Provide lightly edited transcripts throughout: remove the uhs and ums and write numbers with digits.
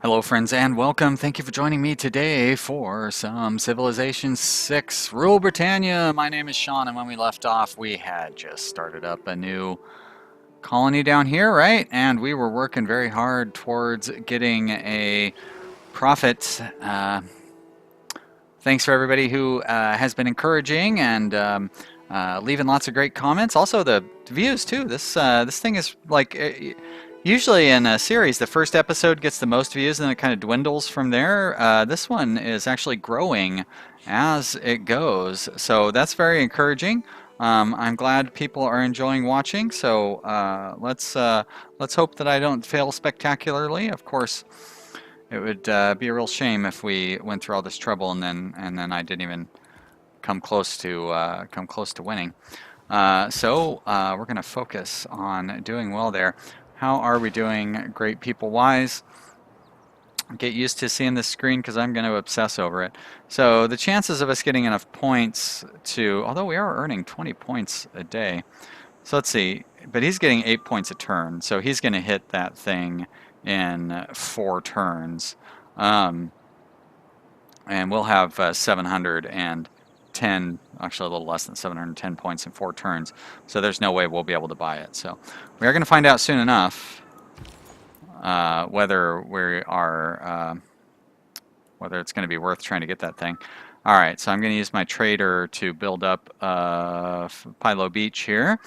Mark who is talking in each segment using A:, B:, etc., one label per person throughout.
A: Hello friends and welcome. Thank you for joining me today for some Civilization VI Rule Britannia. My name is Sean, and when we left off we had just started up a new colony down here, right? And we were working very hard towards getting a profit. Thanks for everybody who has been encouraging and leaving lots of great comments. Also the views too. This thing is like... usually in a series, the first episode gets the most views and then it kind of dwindles from there. This one is actually growing as it goes, so that's very encouraging. I'm glad people are enjoying watching, so let's hope that I don't fail spectacularly. Of course, it would be a real shame if we went through all this trouble and then I didn't even come close to winning. So we're going to focus on doing well there. How are we doing great people-wise? Get used to seeing this screen because I'm going to obsess over it. So the chances of us getting enough points to, although we are earning 20 points a day. So let's see, but he's getting 8 points a turn, so he's going to hit that thing in 4 turns. And we'll have 710, actually a little less than 710 points in 4 turns. So there's no way we'll be able to buy it. So we are going to find out soon enough whether we are, whether it's going to be worth trying to get that thing. All right, so I'm going to use my trader to build up Pilo Beach here.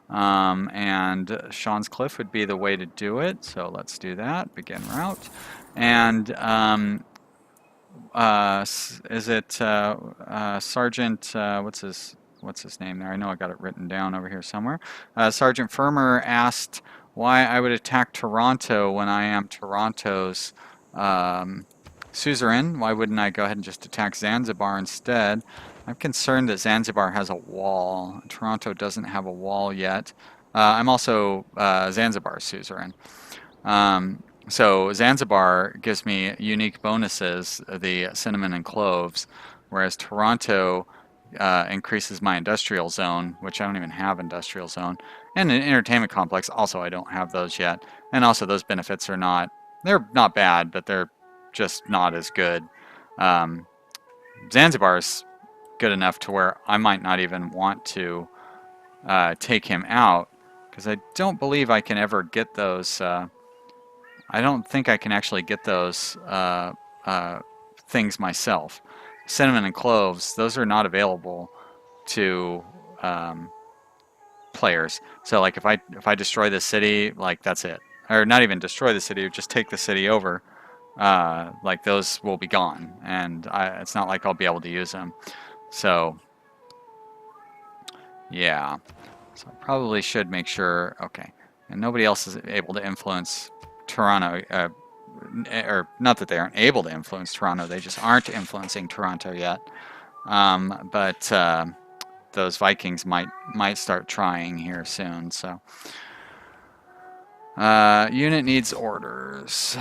A: And Sean's Cliff would be the way to do it. So let's do that. Begin route. And is it Sergeant? What's his name there? I know I got it written down over here somewhere. Sergeant Firmer asked why I would attack Toronto when I am Toronto's suzerain. Why wouldn't I go ahead and just attack Zanzibar instead? I'm concerned that Zanzibar has a wall. Toronto doesn't have a wall yet. I'm also Zanzibar's suzerain. So Zanzibar gives me unique bonuses, the cinnamon and cloves, whereas Toronto increases my industrial zone, which I don't even have industrial zone, and an entertainment complex. Also, I don't have those yet, and also those benefits are they're not bad, but they're just not as good. Zanzibar's good enough to where I might not even want to take him out, because I don't believe I can ever get those. I don't think I can actually get those things myself. Cinnamon and cloves, those are not available to players. So like if I destroy the city, like that's it. Or not even destroy the city, just take the city over. Like those will be gone, and it's not like I'll be able to use them. So yeah, so I probably should make sure. Okay, and nobody else is able to influence Toronto, or not that they aren't able to influence Toronto, they just aren't influencing Toronto yet. But those Vikings might start trying here soon. So unit needs orders.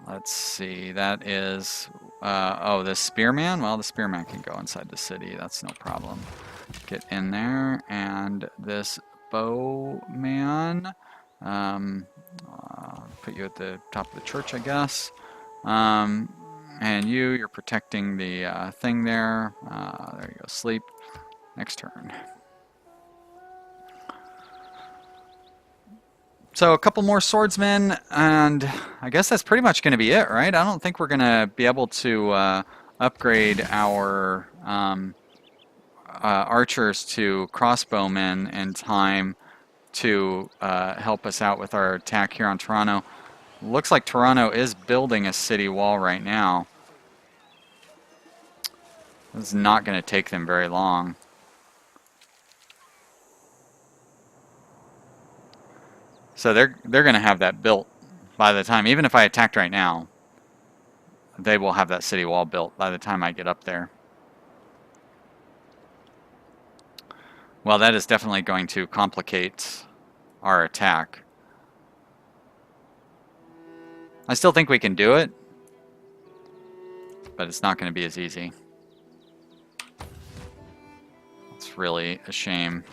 A: Let's see, that is oh, the spearman. Well, the spearman can go inside the city, that's no problem. Get in there. And this bowman, put you at the top of the church, I guess. And you're protecting the thing there. There you go, sleep. Next turn. So a couple more swordsmen, and I guess that's pretty much going to be it, right? I don't think we're going to be able to upgrade our archers to crossbowmen in time to help us out with our attack here on Toronto. Looks like Toronto is building a city wall right now. It's not going to take them very long. So they're going to have that built by the time, even if I attacked right now, they will have that city wall built by the time I get up there. Well, that is definitely going to complicate our attack. I still think we can do it, but it's not going to be as easy. It's really a shame.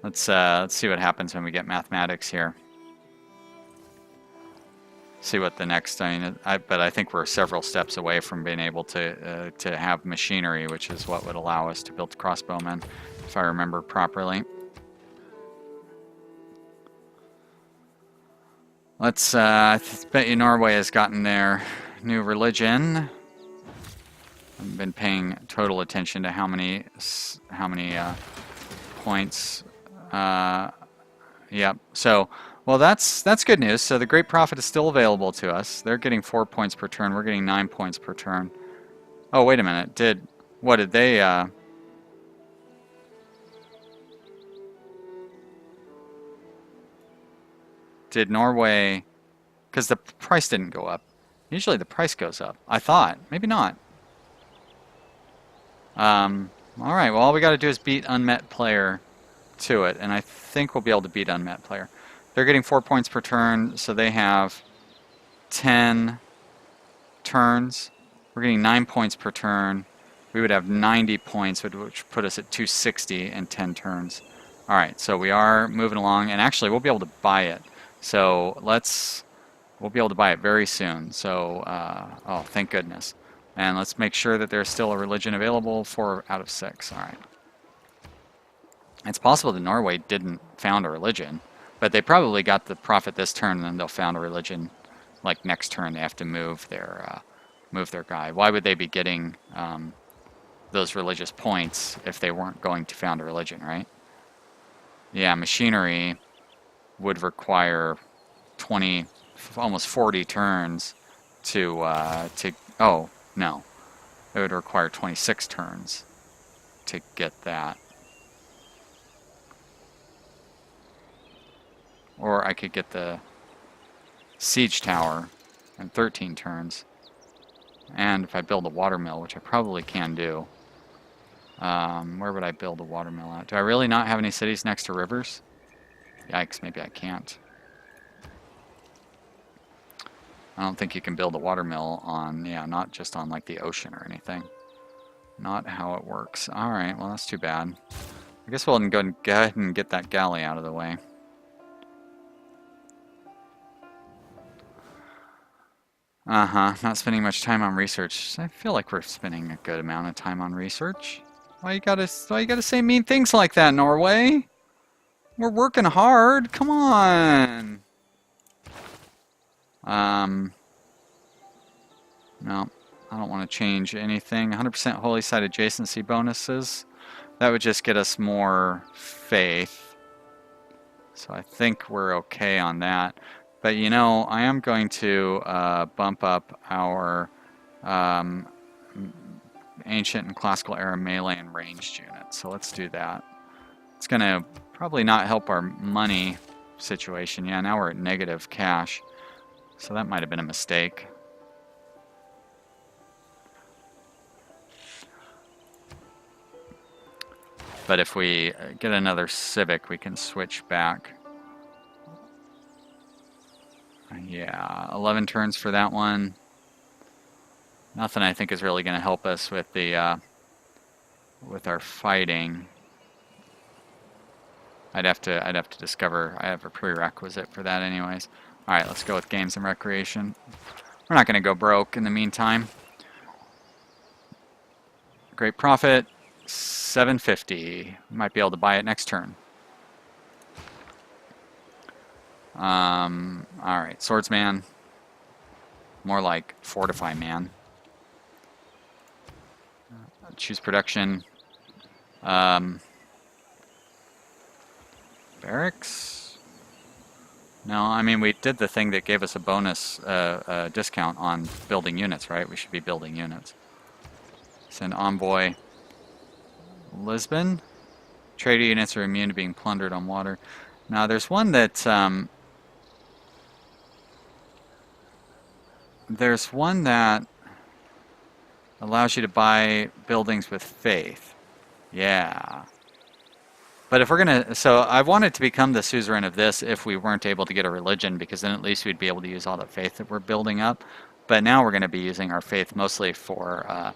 A: Let's see what happens when we get mathematics here. see what the next. I mean, but I think we're several steps away from being able to have machinery, which is what would allow us to build crossbowmen, if I remember properly. Let's. I bet you Norway has gotten their new religion. I've been paying total attention to how many points. Yep. So. Well, that's good news. So the Great Prophet is still available to us. They're getting 4 points per turn. We're getting 9 points per turn. Oh, wait a minute. What did they? Did Norway? Because the price didn't go up. Usually the price goes up. I thought. Maybe not. All right. Well, all we got to do is beat unmet player to it, and I think we'll be able to beat unmet player. They're getting 4 points per turn, so they have 10 turns. We're getting 9 points per turn. We would have 90 points, which put us at 260 in 10 turns. All right, so we are moving along, and actually we'll be able to buy it. So we'll be able to buy it very soon. So, oh, thank goodness. And let's make sure that there's still a religion available. 4 out of 6. All right. It's possible that Norway didn't found a religion. But they probably got the prophet this turn, and then they'll found a religion. Like next turn, they have to move their guy. Why would they be getting those religious points if they weren't going to found a religion, right? Yeah, machinery would require 20, almost 40 turns to. Oh no, it would require 26 turns to get that. Or I could get the siege tower in 13 turns. And if I build a watermill, which I probably can do. Where would I build a watermill at? Do I really not have any cities next to rivers? Yikes, maybe I can't. I don't think you can build a watermill on, yeah, not just on like the ocean or anything. Not how it works. Alright, well that's too bad. I guess we'll go ahead and get that galley out of the way. Not spending much time on research. I feel like we're spending a good amount of time on research. Why you gotta say mean things like that, Norway? We're working hard. Come on. No, I don't want to change anything. 100% holy site adjacency bonuses. That would just get us more faith. So I think we're okay on that. But you know, I am going to bump up our ancient and classical era melee and ranged units. So let's do that. It's going to probably not help our money situation. Yeah, now we're at negative cash. So that might have been a mistake. But if we get another civic, we can switch back. Yeah, 11 turns for that one. Nothing I think is really going to help us with the with our fighting. I'd have to discover. I have a prerequisite for that, anyways. All right, let's go with games and recreation. We're not going to go broke in the meantime. Great profit, 750. Might be able to buy it next turn. Alright, swordsman. More like fortify man. Choose production. Barracks? No, I mean we did the thing that gave us a bonus discount on building units, right? We should be building units. Send envoy. Lisbon. Trader units are immune to being plundered on water. Now there's one that allows you to buy buildings with faith. Yeah. But if we're gonna, so I wanted to become the suzerain of this if we weren't able to get a religion, because then at least we'd be able to use all the faith that we're building up. But now we're going to be using our faith mostly for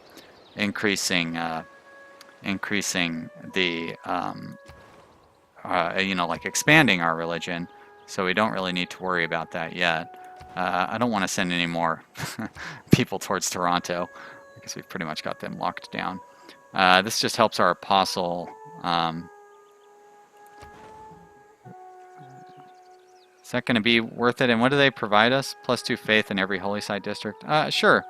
A: increasing the you know, like expanding our religion. So we don't really need to worry about that yet. I don't want to send any more people towards Toronto because we've pretty much got them locked down. This just helps our apostle. Is that going to be worth it? And what do they provide us? +2 faith in every holy site district? Sure.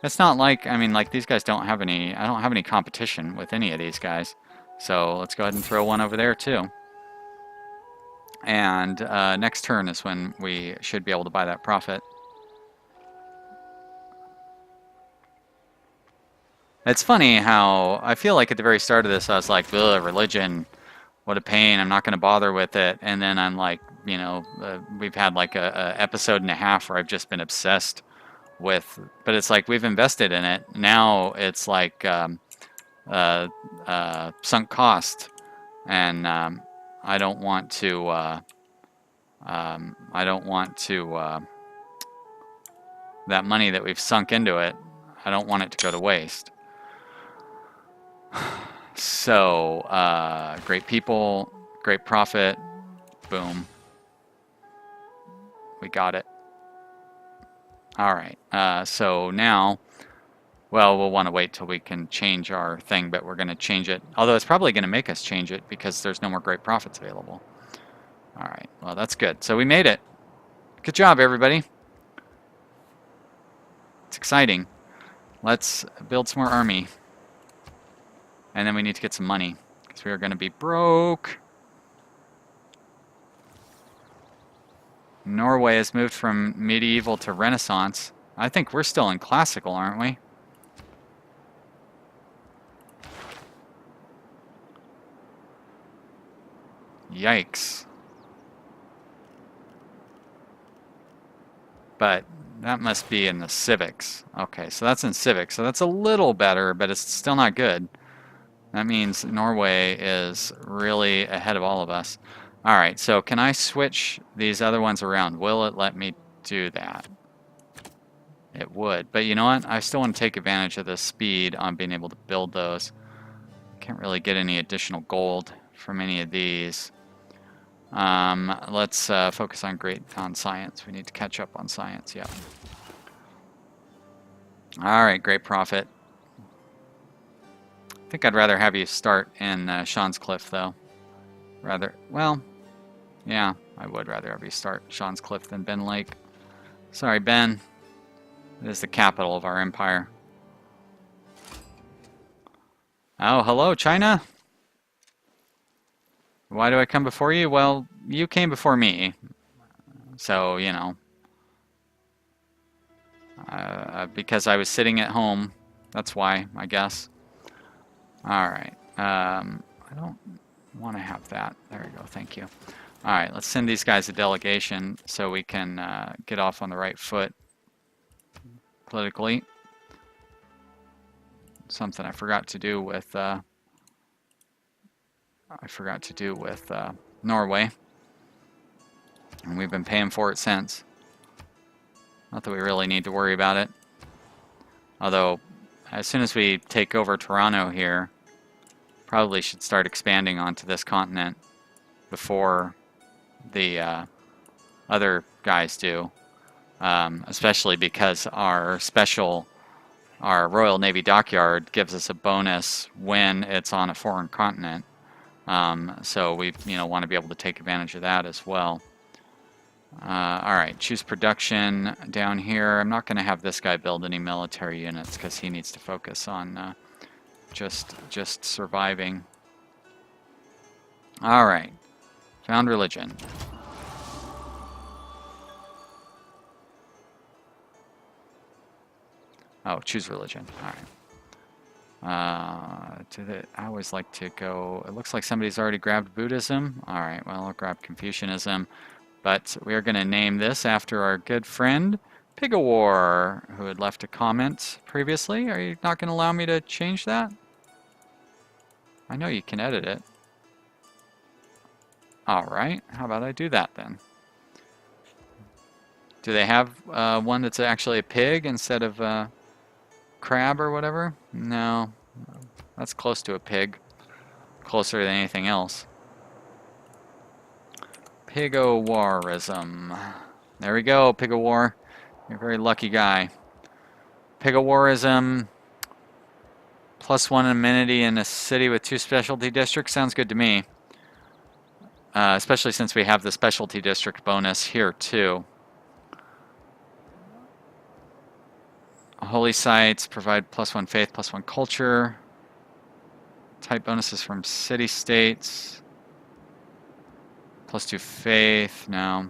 A: It's not like, I mean, like these guys don't have any, I don't have any competition with any of these guys. So let's go ahead and throw one over there too. And next turn is when we should be able to buy that profit. It's funny how I feel like at the very start of this I was like, ugh, religion, what a pain, I'm not going to bother with it. And then I'm like, you know, we've had like a episode and a half where I've just been obsessed with, but it's like we've invested in it. Now it's like sunk cost, and I don't want to that money that we've sunk into it, I don't want it to go to waste. So great people, great profit, boom, we got it. All right, so now, well, we'll want to wait till we can change our thing, but we're going to change it. Although it's probably going to make us change it because there's no more great profits available. All right, well, that's good. So we made it. Good job, everybody. It's exciting. Let's build some more army. And then we need to get some money because we are going to be broke. Norway has moved from medieval to Renaissance. I think we're still in classical, aren't we? Yikes. But that must be in the civics. Okay, so that's in civics. So that's a little better, but it's still not good. That means Norway is really ahead of all of us. All right, so can I switch these other ones around? Will it let me do that? It would, but you know what? I still want to take advantage of the speed on being able to build those. Can't really get any additional gold from any of these. Let's focus on science. We need to catch up on science, yeah. All right, great profit. I think I'd rather have you start in Sean's Cliff, though. Well, yeah, I would rather have you start Sean's Cliff than Ben Lake. Sorry, Ben. It is the capital of our empire. Oh, hello, China. Why do I come before you? Well, you came before me. So, you know. Because I was sitting at home. That's why, I guess. Alright. I don't want to have that. There we go. Thank you. Alright, let's send these guys a delegation so we can get off on the right foot politically. Something I forgot to do with Norway, and we've been paying for it since. Not that we really need to worry about it. Although, as soon as we take over Toronto here, probably should start expanding onto this continent before the other guys do. Especially because our Royal Navy Dockyard gives us a bonus when it's on a foreign continent. So we want to be able to take advantage of that as well. Alright, choose production down here. I'm not going to have this guy build any military units because he needs to focus on just surviving. Alright, found religion. Oh, choose religion. Alright. I always like to go... It looks like somebody's already grabbed Buddhism. Alright, well, I'll grab Confucianism. But we are going to name this after our good friend, Pigawar, who had left a comment previously. Are you not going to allow me to change that? I know you can edit it. Alright, how about I do that then? Do they have one that's actually a pig instead of... crab or whatever? No. That's close to a pig. Closer than anything else. Pigowarism. There we go, Pig of War. You're a very lucky guy. Pig of Warism, +1 amenity in a city with 2 specialty districts. Sounds good to me. Especially since we have the specialty district bonus here too. Holy sites provide +1 faith, +1 culture. Type bonuses from city states. +2 faith. No.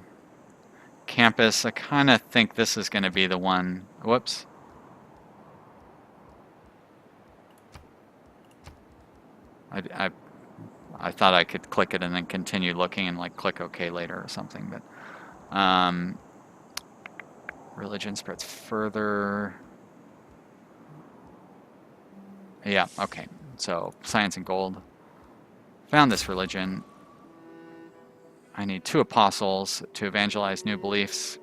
A: Campus. I kind of think this is going to be the one. Whoops. I thought I could click it and then continue looking and like click OK later or something, but religion spreads further. Yeah, okay. So science and gold. Found this religion. I need 2 apostles to evangelize new beliefs.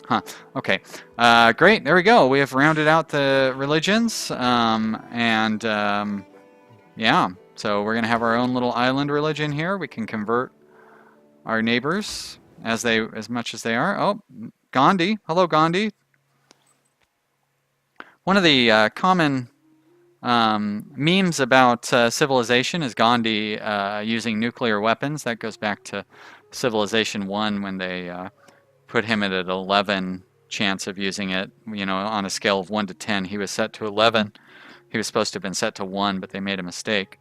A: Huh. Okay. Great. There we go. We have rounded out the religions. Yeah. So we're going to have our own little island religion here. We can convert our neighbors as much as they are. Oh, Gandhi. Hello, Gandhi. One of the common memes about Civilization is Gandhi using nuclear weapons. That goes back to Civilization I when they put him at an 11 chance of using it. You know, on a scale of 1 to 10, he was set to 11. He was supposed to have been set to 1, but they made a mistake.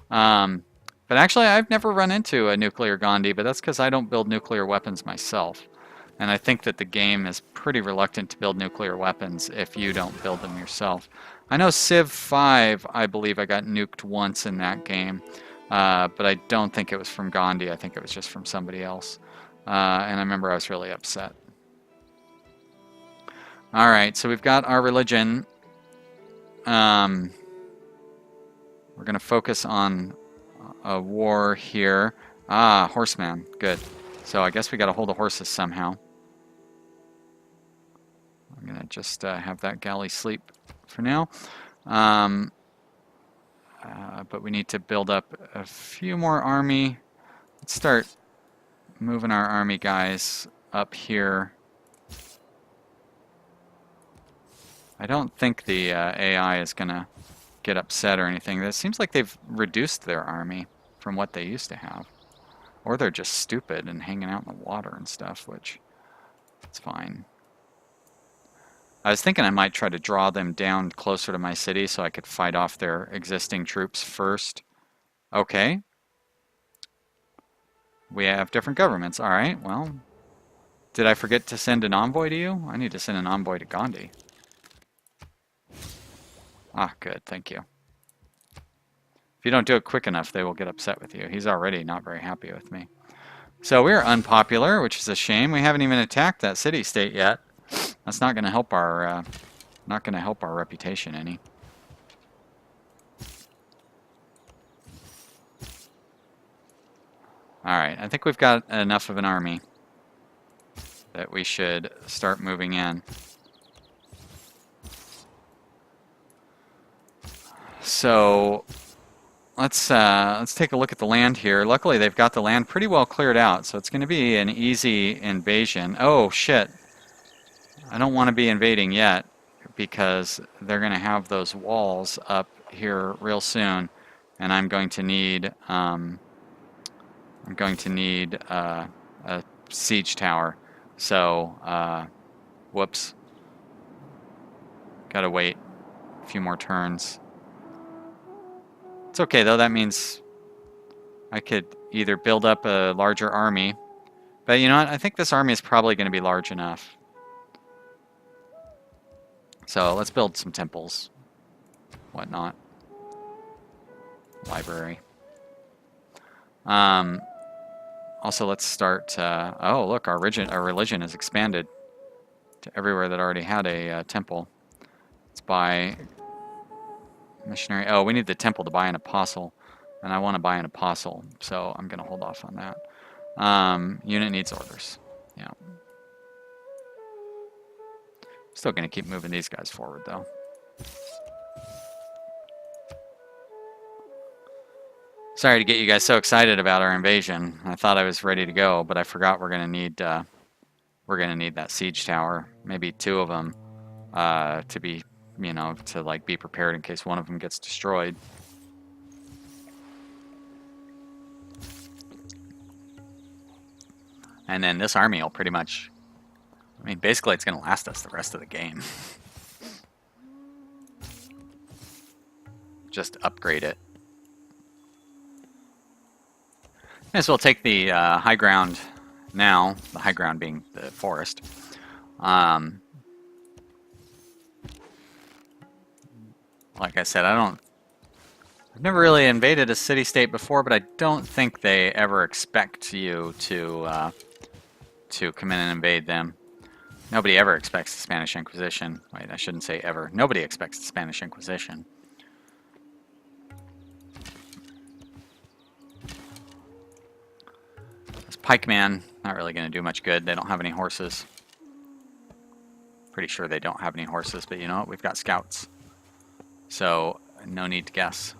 A: But actually, I've never run into a nuclear Gandhi, but that's because I don't build nuclear weapons myself. And I think that the game is pretty reluctant to build nuclear weapons if you don't build them yourself. I know Civ V, I believe I got nuked once in that game, but I don't think it was from Gandhi. I think it was just from somebody else. And I remember I was really upset. All right, so we've got our religion. We're going to focus on a war here. Ah, horseman. Good. So I guess we got to hold the horses somehow. I'm going to just have that galley sleep for now. But we need to build up a few more army. Let's start moving our army guys up here. I don't think the AI is going to get upset or anything. It seems like they've reduced their army from what they used to have. Or they're just stupid and hanging out in the water and stuff, which it's fine. I was thinking I might try to draw them down closer to my city so I could fight off their existing troops first. Okay. We have different governments. All right, well, did I forget to send an envoy to you? I need to send an envoy to Gandhi. Ah, good, thank you. If you don't do it quick enough, they will get upset with you. He's already not very happy with me. So we're unpopular, which is a shame. We haven't even attacked that city-state yet. That's not going to help our reputation any. All right, I think we've got enough of an army that we should start moving in. So let's take a look at the land here. Luckily, they've got the land pretty well cleared out, so it's going to be an easy invasion. Oh shit! I don't want to be invading yet because they're going to have those walls up here real soon, and I'm going to need a siege tower. So whoops. Gotta wait a few more turns. It's okay though, that means I could either build up a larger army, but you know what, I think this army is probably going to be large enough. So let's build some temples, whatnot. Library. Also, let's start. Oh, look, our religion has expanded to everywhere that already had a temple. Let's buy missionary. Oh, we need the temple to buy an apostle, and I want to buy an apostle, so I'm going to hold off on that. Unit needs orders. Yeah. Still going to keep moving these guys forward, though. Sorry to get you guys so excited about our invasion. I thought I was ready to go, but I forgot we're gonna need that siege tower, maybe two of them, to be, you know, to like be prepared in case one of them gets destroyed. And then this army will pretty much, I mean, basically it's gonna last us the rest of the game. Just upgrade it. May as well take the high ground now, the high ground being the forest. Like I said, I've never really invaded a city-state before, but I don't think they ever expect you to come in and invade them. Nobody ever expects the Spanish Inquisition. Wait, I shouldn't say ever. Nobody expects the Spanish Inquisition. Pikeman, not really going to do much good. They don't have any horses. Pretty sure they don't have any horses, but you know what? We've got scouts. So, no need to guess.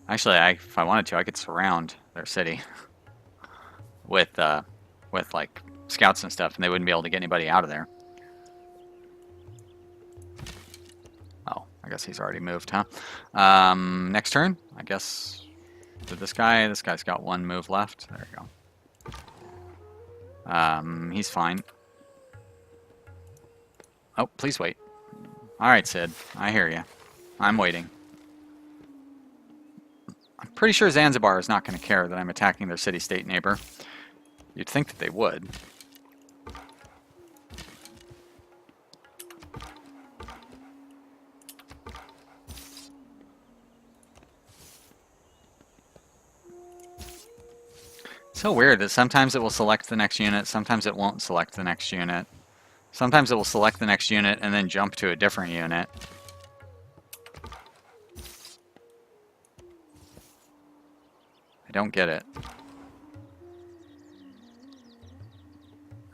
A: Actually, if I wanted to, I could surround their city with like scouts and stuff, and they wouldn't be able to get anybody out of there. Oh, I guess he's already moved, huh? Next turn, I guess. This guy's got one move left. There you go. He's fine. Oh, please wait. Alright, Sid. I hear you. I'm waiting. I'm pretty sure Zanzibar is not going to care that I'm attacking their city-state neighbor. You'd think that they would. So weird that sometimes it will select the next unit, sometimes it won't select the next unit. Sometimes it will select the next unit and then jump to a different unit. I don't get it.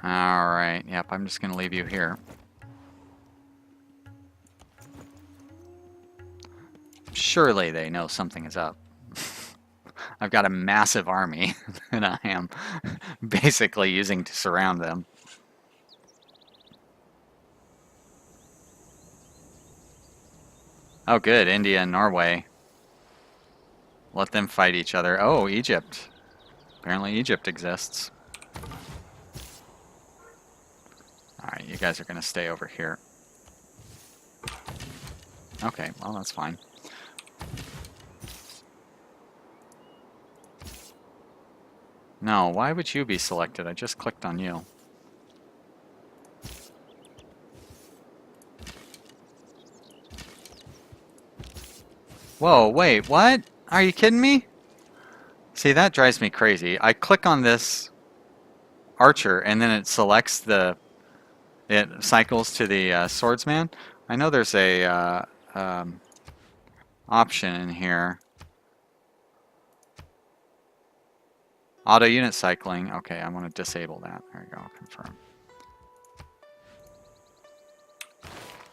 A: Alright, yep, I'm just going to leave you here. Surely they know something is up. I've got a massive army that I am basically using to surround them. Oh good, India and Norway. Let them fight each other. Oh, Egypt. Apparently Egypt exists. Alright, you guys are going to stay over here. Okay, well that's fine. No, why would you be selected? I just clicked on you. Whoa, wait, what? Are you kidding me? See, that drives me crazy. I click on this archer and then it selects it cycles to the swordsman. I know there's a option in here. Auto unit cycling. Okay, I want to disable that. There we go, confirm.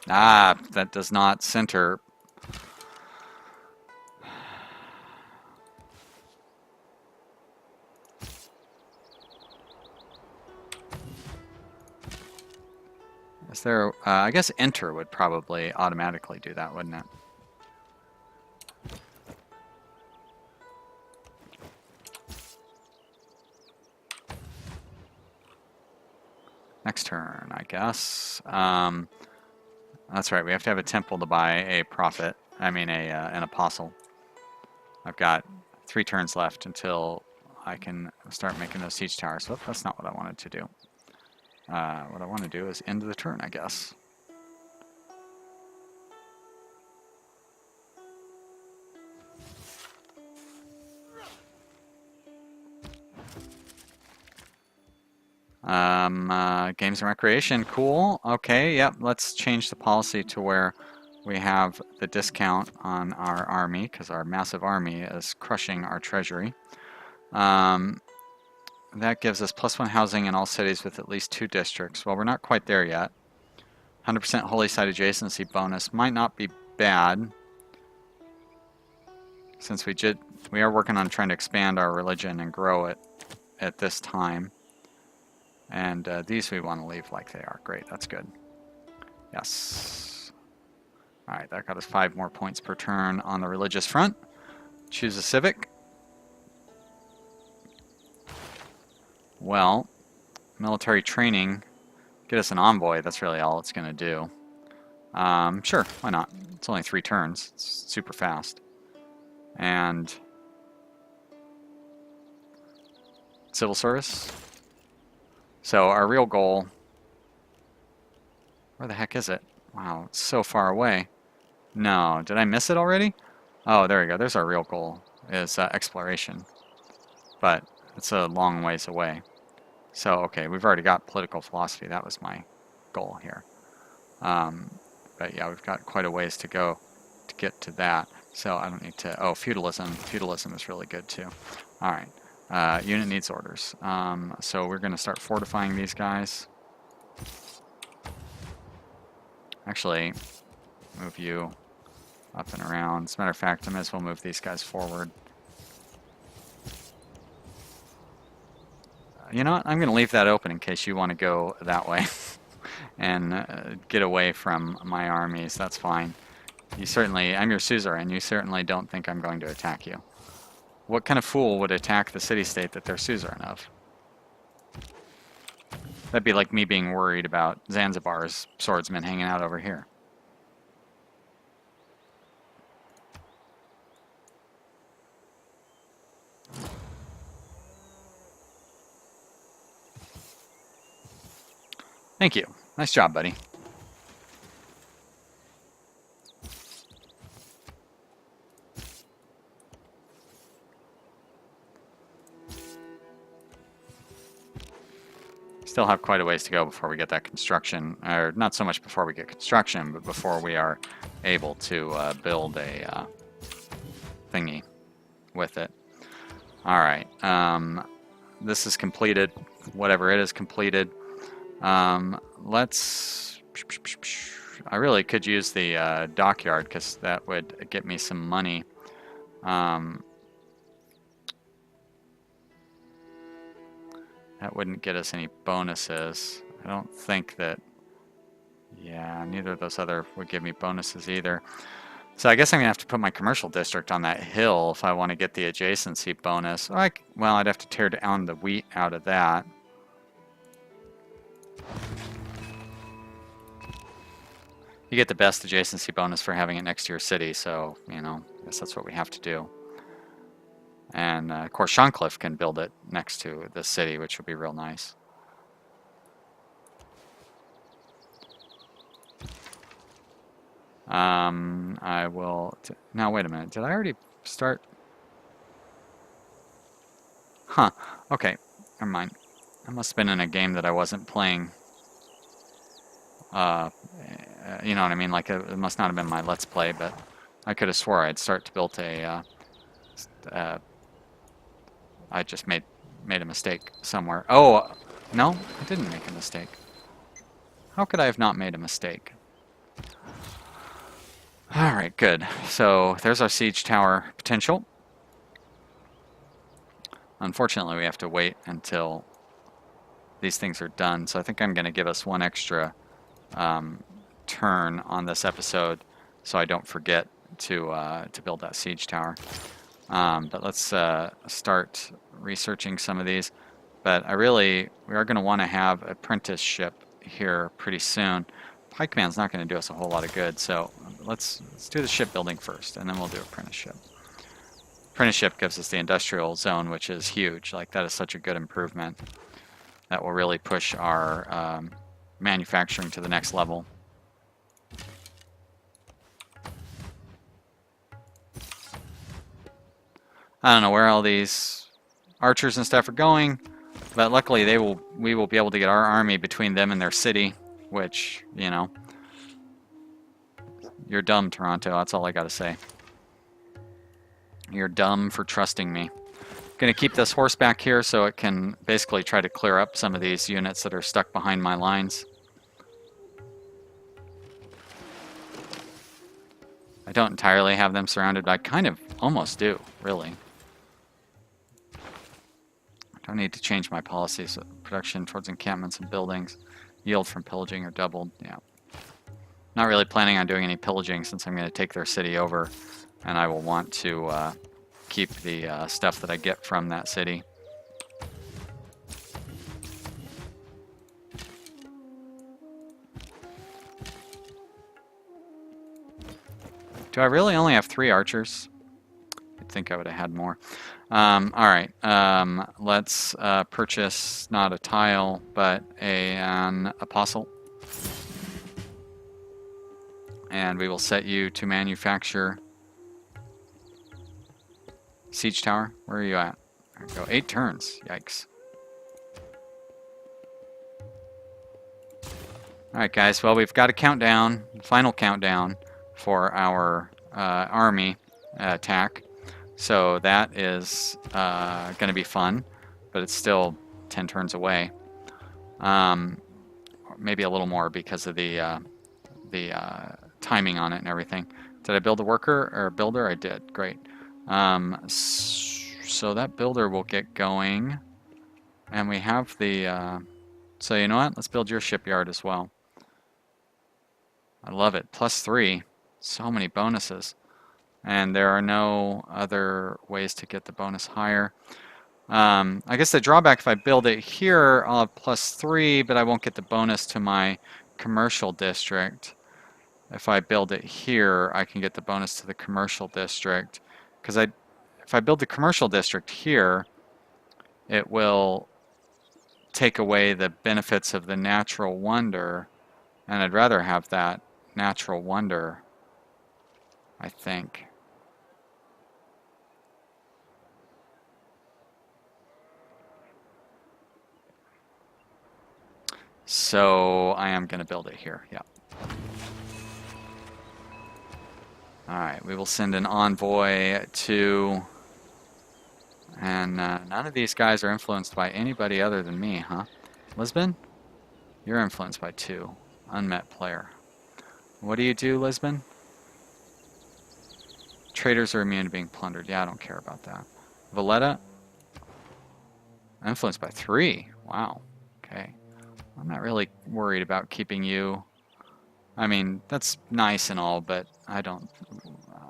A: Ah, that does not center. Is there, I guess enter would probably automatically do that, wouldn't it? Next turn, I guess. That's right, we have to have a temple to buy a prophet. I mean, an apostle. I've got 3 turns left until I can start making those siege towers. So that's not what I wanted to do. What I want to do is end the turn, I guess. Games and recreation, cool. Okay, yep, let's change the policy to where we have the discount on our army, because our massive army is crushing our treasury. That gives us +1 housing in all cities with at least 2 districts. Well, we're not quite there yet. 100% holy site adjacency bonus might not be bad. since we are working on trying to expand our religion and grow it at this time. And these we want to leave like they are. Great, that's good. Yes. All right, that got us 5 more points per turn on the religious front. Choose a civic. Well, military training, get us an envoy. That's really all it's going to do. Sure, why not? It's only 3 turns. It's super fast. And civil service. So our real goal, where the heck is it? Wow, it's so far away. No, did I miss it already? Oh, there we go. There's our real goal, is exploration. But it's a long ways away. So, okay, we've already got political philosophy. That was my goal here. But yeah, we've got quite a ways to go to get to that. So I don't need to... Oh, feudalism. Feudalism is really good too. All right. Unit needs orders. So we're going to start fortifying these guys. Actually, move you up and around. As a matter of fact, I might as well move these guys forward. You know what? I'm going to leave that open in case you want to go that way and get away from my armies. That's fine. You certainly... I'm your suzerain. You certainly don't think I'm going to attack you. What kind of fool would attack the city-state that they're suzerain of? That'd be like me being worried about Zanzibar's swordsmen hanging out over here. Thank you. Nice job, buddy. Still have quite a ways to go before we get that construction, or not so much before we get construction, but before we are able to build a thingy with it. All right, this is completed. Whatever it is completed. Let's... I really could use the dockyard because that would get me some money. That wouldn't get us any bonuses. I don't think that... Yeah, neither of those other would give me bonuses either. So I guess I'm going to have to put my commercial district on that hill if I want to get the adjacency bonus. Well, I'd have to tear down the wheat out of that. You get the best adjacency bonus for having it next to your city, so, you know, I guess that's what we have to do. And, of course, Shawncliffe can build it next to the city, which would be real nice. I will... Now, wait a minute. Did I already start? Huh. Okay. Never mind. I must have been in a game that I wasn't playing. You know what I mean? Like, it must not have been my Let's Play, but I could have swore I'd start to build a... I just made a mistake somewhere. Oh, no, I didn't make a mistake. How could I have not made a mistake? All right, good. So there's our siege tower potential. Unfortunately, we have to wait until these things are done. So I think I'm going to give us one extra turn on this episode so I don't forget to build that siege tower. But let's start researching some of these. But we are going to want to have apprenticeship here pretty soon. Pikeman's not going to do us a whole lot of good, so let's do the shipbuilding first, and then we'll do apprenticeship. Apprenticeship gives us the industrial zone, which is huge. Like, that is such a good improvement. That will really push our manufacturing to the next level. I don't know where all these archers and stuff are going, but luckily we will be able to get our army between them and their city, which, you know, you're dumb, Toronto. That's all I gotta say. You're dumb for trusting me. Gonna keep this horse back here so it can basically try to clear up some of these units that are stuck behind my lines. I don't entirely have them surrounded, but I kind of almost do, really. Don't need to change my policies. Production towards encampments and buildings. Yield from pillaging are doubled. Yeah. Not really planning on doing any pillaging since I'm going to take their city over. And I will want to keep the stuff that I get from that city. Do I really only have 3 archers? I think I would have had more. Alright, let's purchase not a tile, but an apostle. And we will set you to manufacture siege tower. Where are you at? There we go. 8 turns. Yikes. Alright guys, well we've got a countdown, final countdown for our army attack. So that is going to be fun, but it's still 10 turns away. Maybe a little more because of the timing on it and everything. Did I build a worker or a builder? I did. Great. So that builder will get going. And we have the... so you know what? Let's build your shipyard as well. I love it. +3. So many bonuses. And there are no other ways to get the bonus higher. I guess the drawback, if I build it here, I'll have +3, but I won't get the bonus to my commercial district. If I build it here, I can get the bonus to the commercial district. Because if I build the commercial district here, it will take away the benefits of the natural wonder. And I'd rather have that natural wonder, I think. So I am going to build it here. Yeah. Alright, we will send an envoy to... And none of these guys are influenced by anybody other than me, huh? Lisbon? You're influenced by 2. Unmet player. What do you do, Lisbon? Traders are immune to being plundered. Yeah, I don't care about that. Valletta? Influenced by 3. Wow. Okay. I'm not really worried about keeping you. I mean, that's nice and all, but I don't...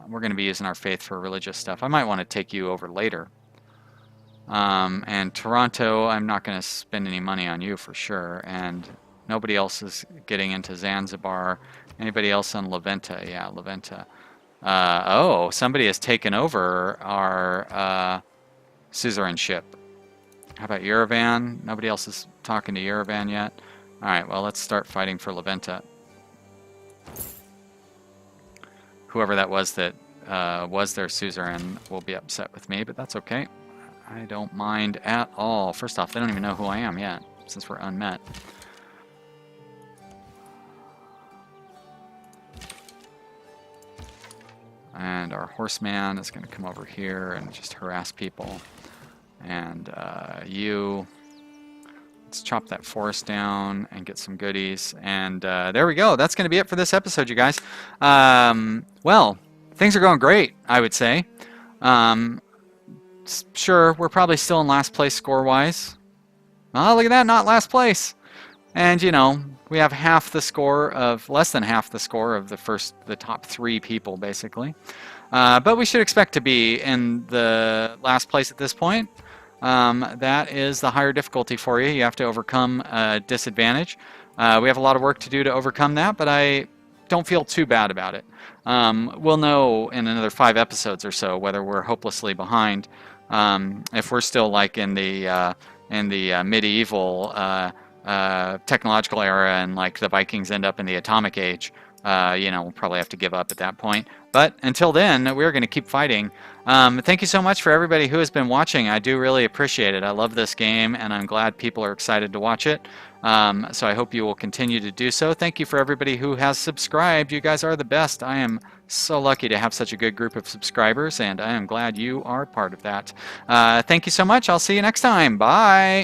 A: we're going to be using our faith for religious stuff. I might want to take you over later. And Toronto, I'm not going to spend any money on you for sure. And nobody else is getting into Zanzibar. Anybody else on La Venta? Yeah, La Venta. Oh, somebody has taken over our suzerainship. How about Yerevan? Nobody else is talking to Yerevan yet. Alright, well, let's start fighting for La Venta. Whoever that was their suzerain will be upset with me, but that's okay. I don't mind at all. First off, they don't even know who I am yet, since we're unmet. And our horseman is going to come over here and just harass people. And let's chop that forest down and get some goodies. And there we go. That's going to be it for this episode, you guys. Well, things are going great, I would say. Sure, we're probably still in last place score-wise. Oh, look at that, not last place. And, you know, we have half the score of, less than half the score of the top 3 people, basically. But we should expect to be in the last place at this point. That is the higher difficulty for you. You have to overcome a disadvantage. We have a lot of work to do to overcome that, but I don't feel too bad about it. We'll know in another 5 episodes or so whether we're hopelessly behind. If we're still like in the medieval technological era and like the Vikings end up in the atomic age, you know, we'll probably have to give up at that point. But until then, we're going to keep fighting. Thank you so much for everybody who has been watching. I do really appreciate it. I love this game, and I'm glad people are excited to watch it. So I hope you will continue to do so. Thank you for everybody who has subscribed. You guys are the best. I am so lucky to have such a good group of subscribers, and I am glad you are part of that. Thank you so much. I'll see you next time. Bye.